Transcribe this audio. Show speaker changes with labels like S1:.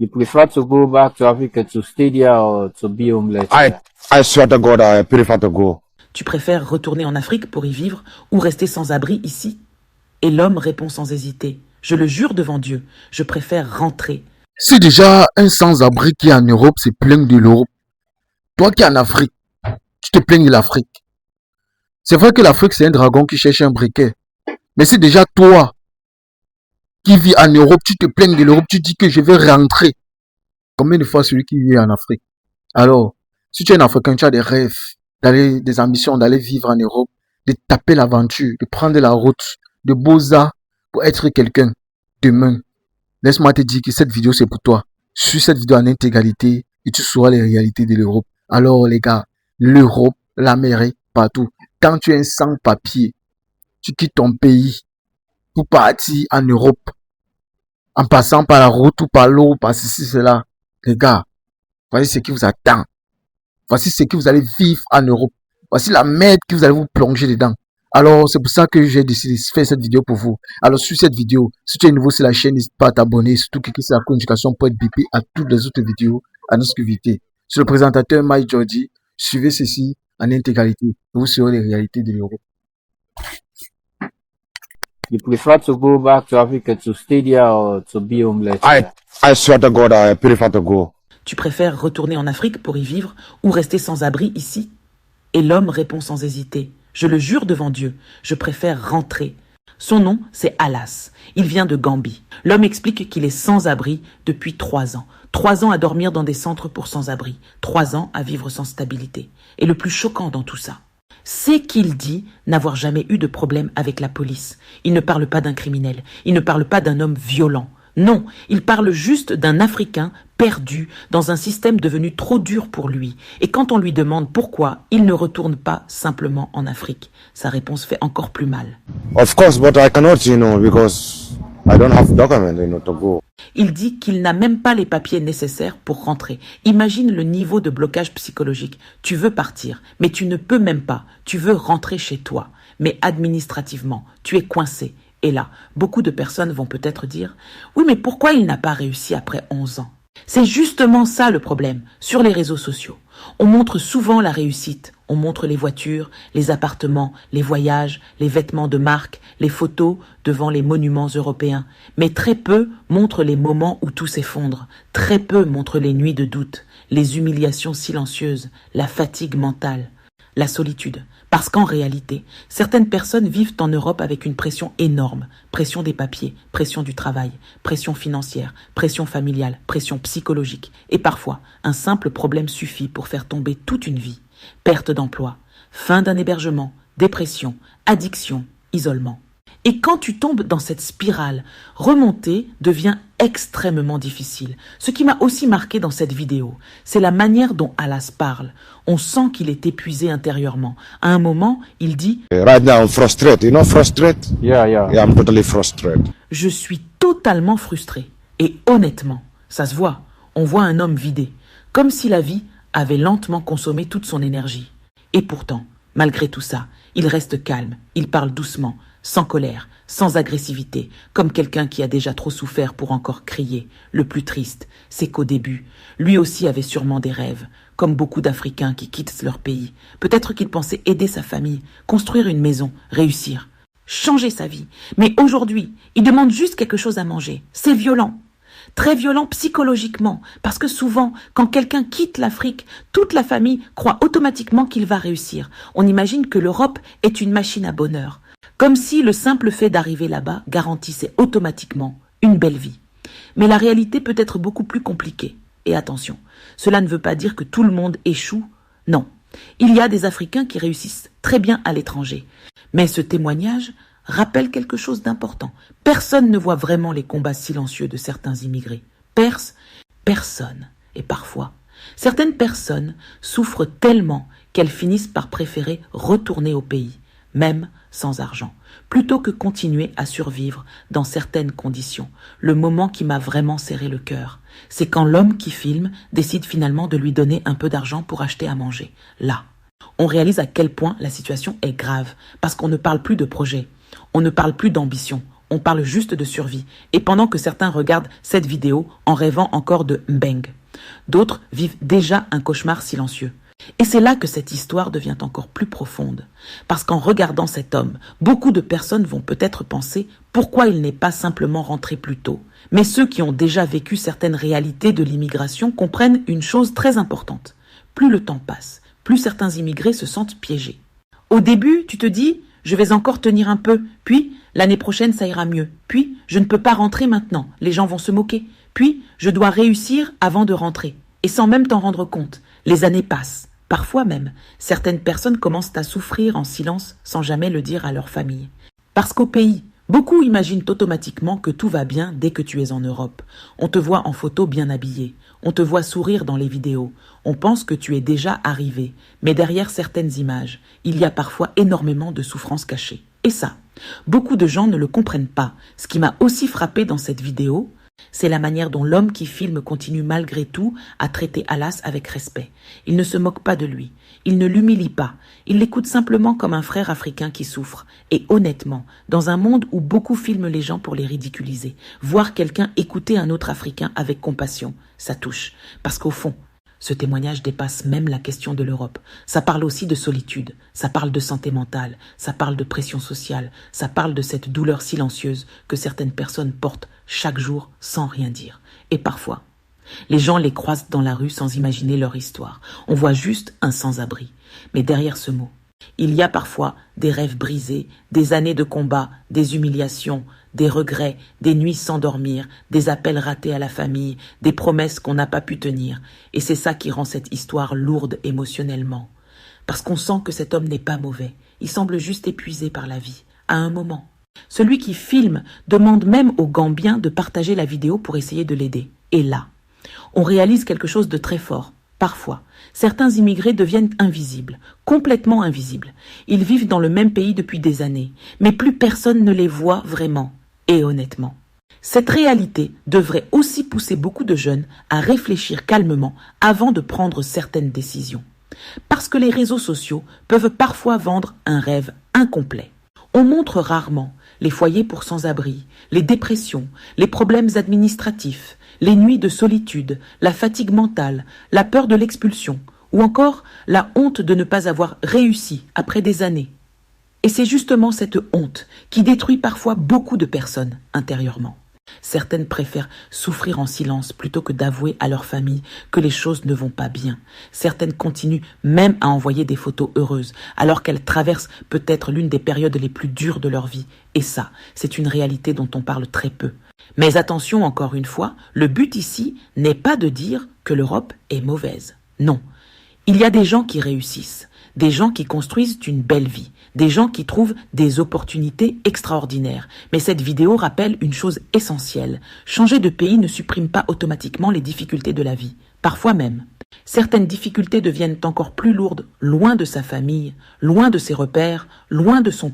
S1: You prefer to go back to Africa to stay there or to be homeless?
S2: I swear to God, I prefer to go.
S3: Tu préfères retourner en Afrique pour y vivre ou rester sans abri ici? Et l'homme répond sans hésiter. Je le jure devant Dieu, je préfère rentrer.
S4: Si déjà un sans-abri qui est en Europe se plaint de l'Europe, toi qui es en Afrique, tu te plains de l'Afrique. C'est vrai que l'Afrique, c'est un dragon qui cherche un briquet. Mais si déjà toi, qui vis en Europe, tu te plains de l'Europe, tu dis que je vais rentrer. Combien de fois celui qui vit en Afrique? Alors, si tu es un Africain, tu as des rêves, des ambitions, d'aller vivre en Europe, de taper l'aventure, de prendre la route, de Beaux-Arts pour être quelqu'un demain. Laisse-moi te dire que cette vidéo, c'est pour toi. Suis cette vidéo en intégralité et tu sauras les réalités de l'Europe. Alors, les gars, l'Europe, l'Amérique, partout. Quand tu es un sans-papier, tu quittes ton pays pour partir en Europe, en passant par la route ou par l'eau, par ceci, cela. Les gars, voici ce qui vous attend. Voici ce que vous allez vivre en Europe. Voici la merde que vous allez vous plonger dedans. Alors, c'est pour ça que j'ai décidé de faire cette vidéo pour vous. Alors, sur cette vidéo, si tu es nouveau sur la chaîne, n'hésite pas à t'abonner. Surtout cliquer sur la notification pour être bipé à toutes les autres vidéos à notre exclusivité. Sur le présentateur Mike Jordi, suivez ceci en intégralité. Vous saurez les réalités de l'Europe.
S1: You prefer to go back to Africa to stay there or to be homeless?
S2: I swear to God, I prefer to go.
S3: Tu préfères retourner en Afrique pour y vivre ou rester sans abri ici? Et l'homme répond sans hésiter. Je le jure devant Dieu, je préfère rentrer. Son nom, c'est Alas. Il vient de Gambie. L'homme explique qu'il est sans abri depuis 3 ans. 3 ans à dormir dans des centres pour sans-abri. 3 ans à vivre sans stabilité. Et le plus choquant dans tout ça, c'est qu'il dit n'avoir jamais eu de problème avec la police. Il ne parle pas d'un criminel. Il ne parle pas d'un homme violent. Non, il parle juste d'un Africain perdu dans un système devenu trop dur pour lui. Et quand on lui demande pourquoi, il ne retourne pas simplement en Afrique. Sa réponse fait encore plus mal.
S2: Of course, but I cannot, because I don't have document, to go.
S3: Il dit qu'il n'a même pas les papiers nécessaires pour rentrer. Imagine le niveau de blocage psychologique. Tu veux partir, mais tu ne peux même pas. Tu veux rentrer chez toi, mais administrativement, tu es coincé. Et là, beaucoup de personnes vont peut-être dire « Oui, mais pourquoi il n'a pas réussi après 11 ans ?» C'est justement ça le problème, sur les réseaux sociaux. On montre souvent la réussite. On montre les voitures, les appartements, les voyages, les vêtements de marque, les photos devant les monuments européens. Mais très peu montrent les moments où tout s'effondre. Très peu montrent les nuits de doute, les humiliations silencieuses, la fatigue mentale, la solitude. Parce qu'en réalité, certaines personnes vivent en Europe avec une pression énorme. Pression des papiers, pression du travail, pression financière, pression familiale, pression psychologique. Et parfois, un simple problème suffit pour faire tomber toute une vie. Perte d'emploi, fin d'un hébergement, dépression, addiction, isolement. Et quand tu tombes dans cette spirale, remonter devient extrêmement difficile. Ce qui m'a aussi marqué dans cette vidéo, c'est la manière dont Alas parle. On sent qu'il est épuisé intérieurement. À un moment, il dit «
S2: Right now, I'm frustrated. Frustrated?
S1: Yeah.
S2: Yeah, I'm totally frustrated.
S3: Je suis totalement frustré. » Et honnêtement, ça se voit. On voit un homme vidé, comme si la vie avait lentement consommé toute son énergie. Et pourtant, malgré tout ça, il reste calme, il parle doucement, sans colère, sans agressivité, comme quelqu'un qui a déjà trop souffert pour encore crier. Le plus triste, c'est qu'au début, lui aussi avait sûrement des rêves, comme beaucoup d'Africains qui quittent leur pays. Peut-être qu'il pensait aider sa famille, construire une maison, réussir, changer sa vie. Mais aujourd'hui, il demande juste quelque chose à manger. C'est violent. Très violent psychologiquement, parce que souvent, quand quelqu'un quitte l'Afrique, toute la famille croit automatiquement qu'il va réussir. On imagine que l'Europe est une machine à bonheur, comme si le simple fait d'arriver là-bas garantissait automatiquement une belle vie. Mais la réalité peut être beaucoup plus compliquée. Et attention, cela ne veut pas dire que tout le monde échoue. Non, il y a des Africains qui réussissent très bien à l'étranger. Mais ce témoignage rappelle quelque chose d'important. Personne ne voit vraiment les combats silencieux de certains immigrés. Personne. Et parfois, certaines personnes souffrent tellement qu'elles finissent par préférer retourner au pays, même sans argent, plutôt que continuer à survivre dans certaines conditions. Le moment qui m'a vraiment serré le cœur, c'est quand l'homme qui filme décide finalement de lui donner un peu d'argent pour acheter à manger. Là, on réalise à quel point la situation est grave, parce qu'on ne parle plus de projet, on ne parle plus d'ambition, on parle juste de survie, et pendant que certains regardent cette vidéo en rêvant encore de Mbeng, d'autres vivent déjà un cauchemar silencieux. Et c'est là que cette histoire devient encore plus profonde. Parce qu'en regardant cet homme, beaucoup de personnes vont peut-être penser pourquoi il n'est pas simplement rentré plus tôt. Mais ceux qui ont déjà vécu certaines réalités de l'immigration comprennent une chose très importante. Plus le temps passe, plus certains immigrés se sentent piégés. Au début, tu te dis « je vais encore tenir un peu », puis « l'année prochaine ça ira mieux », puis « je ne peux pas rentrer maintenant, les gens vont se moquer », puis « je dois réussir avant de rentrer ». Et sans même t'en rendre compte, les années passent. Parfois même, certaines personnes commencent à souffrir en silence sans jamais le dire à leur famille. Parce qu'au pays, beaucoup imaginent automatiquement que tout va bien dès que tu es en Europe. On te voit en photo bien habillé, on te voit sourire dans les vidéos, on pense que tu es déjà arrivé. Mais derrière certaines images, il y a parfois énormément de souffrances cachées. Et ça, beaucoup de gens ne le comprennent pas. Ce qui m'a aussi frappé dans cette vidéo, c'est la manière dont l'homme qui filme continue malgré tout à traiter Alas avec respect. Il ne se moque pas de lui, il ne l'humilie pas, il l'écoute simplement comme un frère africain qui souffre. Et honnêtement, dans un monde où beaucoup filment les gens pour les ridiculiser, voir quelqu'un écouter un autre Africain avec compassion, ça touche. Parce qu'au fond, ce témoignage dépasse même la question de l'Europe. Ça parle aussi de solitude, ça parle de santé mentale, ça parle de pression sociale, ça parle de cette douleur silencieuse que certaines personnes portent chaque jour sans rien dire. Et parfois, les gens les croisent dans la rue sans imaginer leur histoire. On voit juste un sans-abri. Mais derrière ce mot, il y a parfois des rêves brisés, des années de combat, des humiliations, des regrets, des nuits sans dormir, des appels ratés à la famille, des promesses qu'on n'a pas pu tenir. Et c'est ça qui rend cette histoire lourde émotionnellement. Parce qu'on sent que cet homme n'est pas mauvais. Il semble juste épuisé par la vie, à un moment. Celui qui filme demande même aux Gambiens de partager la vidéo pour essayer de l'aider. Et là, on réalise quelque chose de très fort. Parfois, certains immigrés deviennent invisibles, complètement invisibles. Ils vivent dans le même pays depuis des années, mais plus personne ne les voit vraiment. Et honnêtement, cette réalité devrait aussi pousser beaucoup de jeunes à réfléchir calmement avant de prendre certaines décisions. Parce que les réseaux sociaux peuvent parfois vendre un rêve incomplet. On montre rarement les foyers pour sans-abri, les dépressions, les problèmes administratifs, les nuits de solitude, la fatigue mentale, la peur de l'expulsion, ou encore la honte de ne pas avoir réussi après des années. Et c'est justement cette honte qui détruit parfois beaucoup de personnes intérieurement. Certaines préfèrent souffrir en silence plutôt que d'avouer à leur famille que les choses ne vont pas bien. Certaines continuent même à envoyer des photos heureuses alors qu'elles traversent peut-être l'une des périodes les plus dures de leur vie. Et ça, c'est une réalité dont on parle très peu. Mais attention encore une fois, le but ici n'est pas de dire que l'Europe est mauvaise. Non, il y a des gens qui réussissent, des gens qui construisent une belle vie, des gens qui trouvent des opportunités extraordinaires. Mais cette vidéo rappelle une chose essentielle. Changer de pays ne supprime pas automatiquement les difficultés de la vie. Parfois même, certaines difficultés deviennent encore plus lourdes, loin de sa famille, loin de ses repères, loin de son pays.